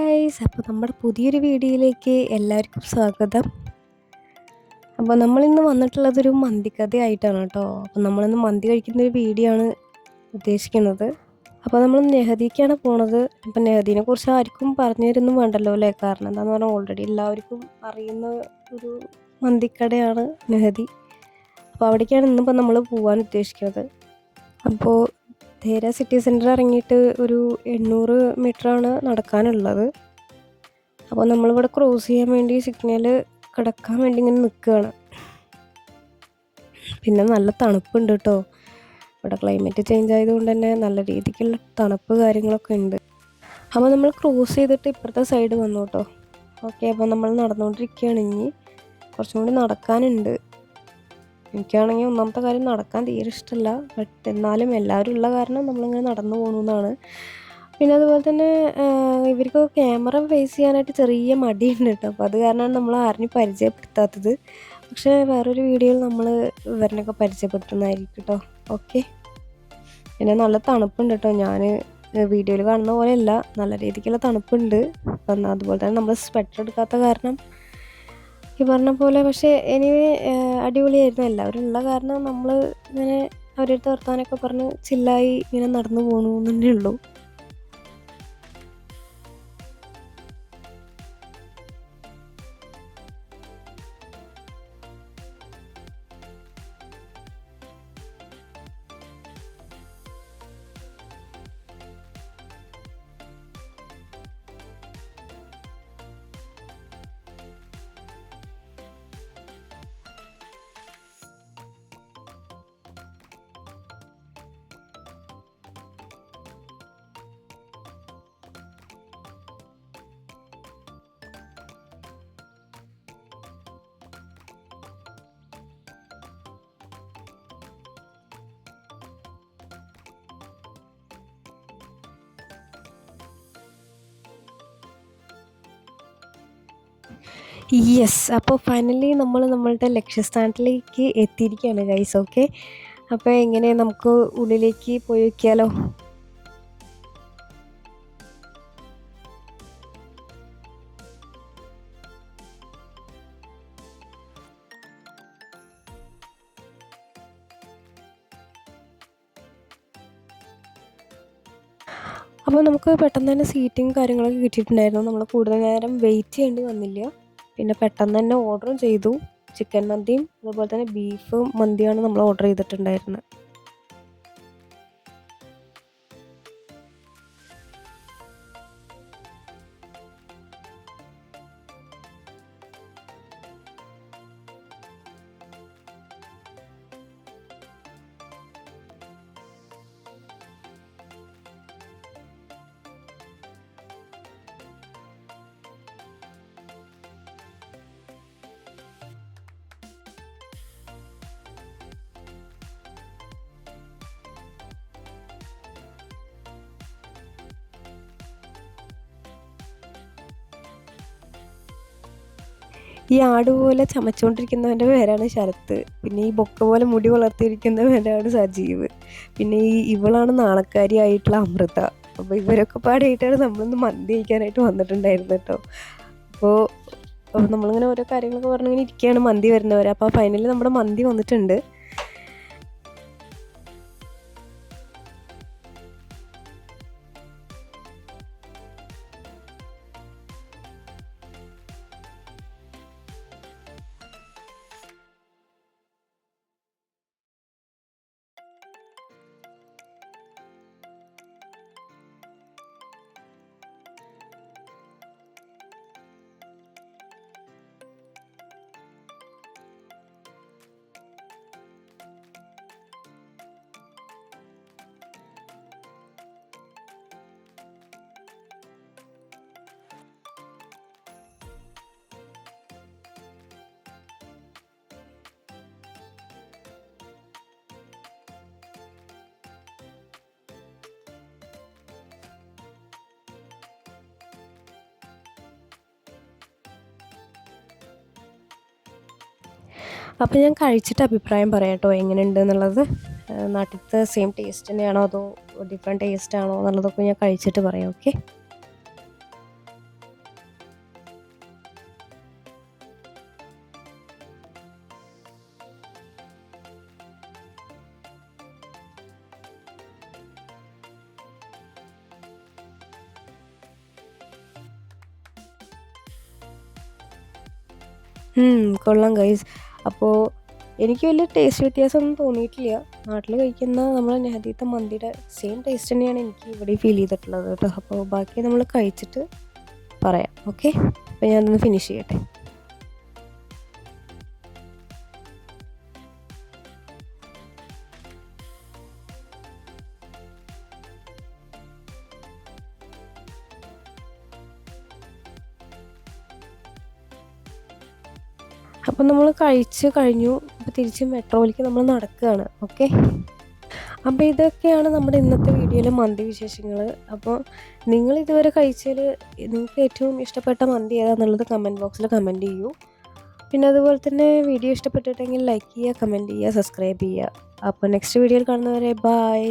Guys, അപ്പോൾ നമ്മുടെ പുതിയൊരു വീഡിയോയിലേക്ക് എല്ലാവർക്കും സ്വാഗതം. അപ്പോൾ നമ്മളിന്ന് വന്നിട്ടുള്ളതൊരു മന്തിക്കഥയായിട്ടാണ് കേട്ടോ. അപ്പോൾ നമ്മളിന്ന് മന്തി കഴിക്കുന്നൊരു വീഡിയോ ആണ് ഉദ്ദേശിക്കുന്നത്. അപ്പോൾ നമ്മൾ നെഹദിക്കാണ് പോണത്. അപ്പോൾ നെഹദീനെ കുറിച്ച് ആർക്കും പറഞ്ഞു തരുന്നും വേണ്ടല്ലോ അല്ലേ, കാരണം എന്താണെന്ന് പറഞ്ഞാൽ ഓൾറെഡി എല്ലാവർക്കും അറിയുന്ന ഒരു മന്തിക്കടയാണ് നെഹദി. അപ്പോൾ അവിടേക്കാണ് ഇന്നിപ്പോൾ നമ്മൾ പോകാൻ ഉദ്ദേശിക്കുന്നത്. അപ്പോൾ ധേര സിറ്റി സെൻറ്റർ ഇറങ്ങിയിട്ട് ഒരു 800 മീറ്ററാണ് നടക്കാനുള്ളത്. അപ്പോൾ നമ്മളിവിടെ ക്രോസ് ചെയ്യാൻ വേണ്ടി സിഗ്നൽ കിടക്കാൻ വേണ്ടി ഇങ്ങനെ നിൽക്കുകയാണ്. പിന്നെ നല്ല തണുപ്പുണ്ട് കേട്ടോ. ഇവിടെ ക്ലൈമറ്റ് ചേഞ്ച് ആയതുകൊണ്ട് തന്നെ നല്ല രീതിക്കുള്ള തണുപ്പ് കാര്യങ്ങളൊക്കെ ഉണ്ട്. അപ്പോൾ നമ്മൾ ക്രോസ് ചെയ്തിട്ട് ഇപ്പുറത്തെ സൈഡ് വന്നു കേട്ടോ. ഓക്കെ, അപ്പോൾ നമ്മൾ നടന്നുകൊണ്ടിരിക്കുകയാണ്. ഇനി കുറച്ചും കൂടി നടക്കാനുണ്ട്. എനിക്കാണെങ്കിൽ ഒന്നാമത്തെ കാര്യം നടക്കാൻ തീരെ ഇഷ്ടമല്ല, ബട്ട് എന്നാലും എല്ലാവരും ഉള്ള കാരണം നമ്മളിങ്ങനെ നടന്നു പോകണമെന്നാണ്. പിന്നെ അതുപോലെ തന്നെ ഇവർക്ക് ക്യാമറ ഫേസ് ചെയ്യാനായിട്ട് ചെറിയ മടിയുണ്ട് കേട്ടോ. അപ്പോൾ അത് കാരണമാണ് നമ്മൾ ആരെയും പരിചയപ്പെടുത്താത്തത്. പക്ഷേ വേറൊരു വീഡിയോയിൽ നമ്മൾ ഇവരിനൊക്കെ പരിചയപ്പെടുത്തുന്നതായിരിക്കും കേട്ടോ. ഓക്കെ, പിന്നെ നല്ല തണുപ്പുണ്ട് കേട്ടോ. ഞാൻ വീഡിയോയിൽ കാണുന്ന പോലെയല്ല, നല്ല രീതിക്കുള്ള തണുപ്പുണ്ട്. അപ്പം അതുപോലെ തന്നെ നമ്മൾ സ്വെറ്റർ എടുക്കാത്ത കാരണം ഈ പറഞ്ഞ പോലെ. പക്ഷേ എനിവേ അടിപൊളിയായിരുന്നു. എല്ലാവരും ഉള്ള കാരണം നമ്മൾ ഇങ്ങനെ അവരുടെ അടുത്ത് വർത്താനൊക്കെ പറഞ്ഞ് ചില്ലായി ഇങ്ങനെ നടന്നു പോകണമെന്ന് തന്നെ ഉള്ളൂ. യെസ്, അപ്പോൾ ഫൈനലി നമ്മൾ നമ്മളുടെ ലക്ഷ്യസ്ഥാനത്തിലേക്ക് എത്തിയിരിക്കുകയാണ് ഗൈസ്. ഓക്കെ, അപ്പോൾ എങ്ങനെ നമുക്ക് ഉള്ളിലേക്ക് പോയി വയ്ക്കാലോ. അപ്പോൾ നമുക്ക് പെട്ടെന്ന് തന്നെ സീറ്റും കാര്യങ്ങളൊക്കെ കിട്ടിയിട്ടുണ്ടായിരുന്നു. നമ്മൾ കൂടുതൽ നേരം വെയിറ്റ് ചെയ്യേണ്ടി വന്നില്ല. പിന്നെ പെട്ടെന്ന് തന്നെ ഓർഡറും ചെയ്തു. ചിക്കൻ മന്തിയും അതുപോലെ തന്നെ ബീഫ് മന്തിയാണ് നമ്മൾ ഓർഡർ ചെയ്തിട്ടുണ്ടായിരുന്നത്. ഈ ആട് പോലെ ചമച്ചുകൊണ്ടിരിക്കുന്നവൻ്റെ പേരാണ് ശരത്ത്. പിന്നെ ഈ ബൊക്ക പോലെ മുടി വളർത്തിയിരിക്കുന്ന പേരാണ് സജീവ്. പിന്നെ ഇവളാണ് നാണക്കാരിയായിട്ടുള്ള അമൃത. അപ്പോൾ ഇവരൊക്കെ പാടായിട്ടാണ് നമ്മളിന്ന് മന്തി കഴിക്കാനായിട്ട് വന്നിട്ടുണ്ടായിരുന്നത് കേട്ടോ. അപ്പോൾ നമ്മളിങ്ങനെ ഓരോ കാര്യങ്ങളൊക്കെ പറഞ്ഞിങ്ങനെ ഇരിക്കുകയാണ് മന്തി വരുന്നവർ. അപ്പോൾ ഫൈനലി നമ്മുടെ മന്തി വന്നിട്ടുണ്ട്. അപ്പോൾ ഞാൻ കഴിച്ചിട്ട് അഭിപ്രായം പറയാം കേട്ടോ, എങ്ങനെയുണ്ട് എന്നുള്ളത്. നാട്ടിലത്തെ സെയിം ടേസ്റ്റ് തന്നെയാണോ അതോ ഡിഫറെൻറ്റ് ടേസ്റ്റ് ആണോ എന്നുള്ളതൊക്കെ ഞാൻ കഴിച്ചിട്ട് പറയാം. ഓക്കെ. കൊള്ളാം ഗൈസ്. അപ്പോൾ എനിക്ക് വലിയ ടേസ്റ്റ് വ്യത്യാസമൊന്നും തോന്നിയിട്ടില്ല. നാട്ടിൽ കഴിക്കുന്ന നമ്മളെ നെഹദീത്തെ മന്തിയുടെ സെയിം ടേസ്റ്റ് തന്നെയാണ് എനിക്ക് ഇവിടെ ഫീൽ ചെയ്തിട്ടുള്ളത് കേട്ടോ. അപ്പോൾ ബാക്കി നമ്മൾ കഴിച്ചിട്ട് പറയാം. ഓക്കെ, അപ്പോൾ ഞാനൊന്ന് ഫിനിഷ് ചെയ്യട്ടെ. അപ്പം നമ്മൾ കഴിച്ച് കഴിഞ്ഞു. അപ്പോൾ തിരിച്ച് മെട്രോയിലേക്ക് നമ്മൾ നടക്കുകയാണ്. ഓക്കെ, അപ്പോൾ ഇതൊക്കെയാണ് നമ്മുടെ ഇന്നത്തെ വീഡിയോയിലെ മന്തി വിശേഷങ്ങൾ. അപ്പോൾ നിങ്ങൾ ഇതുവരെ കഴിച്ചതിൽ നിങ്ങൾക്ക് ഏറ്റവും ഇഷ്ടപ്പെട്ട മന്തി ഏതാണെന്നുള്ളത് കമൻറ്റ് ബോക്സിൽ കമൻറ്റ് ചെയ്യൂ. പിന്നെ അതുപോലെ തന്നെ വീഡിയോ ഇഷ്ടപ്പെട്ടിട്ടെങ്കിൽ ലൈക്ക് ചെയ്യുക, കമൻറ്റ് ചെയ്യുക, സബ്സ്ക്രൈബ് ചെയ്യുക. അപ്പോൾ നെക്സ്റ്റ് വീഡിയോയിൽ കാണുന്നവരെ ബൈ.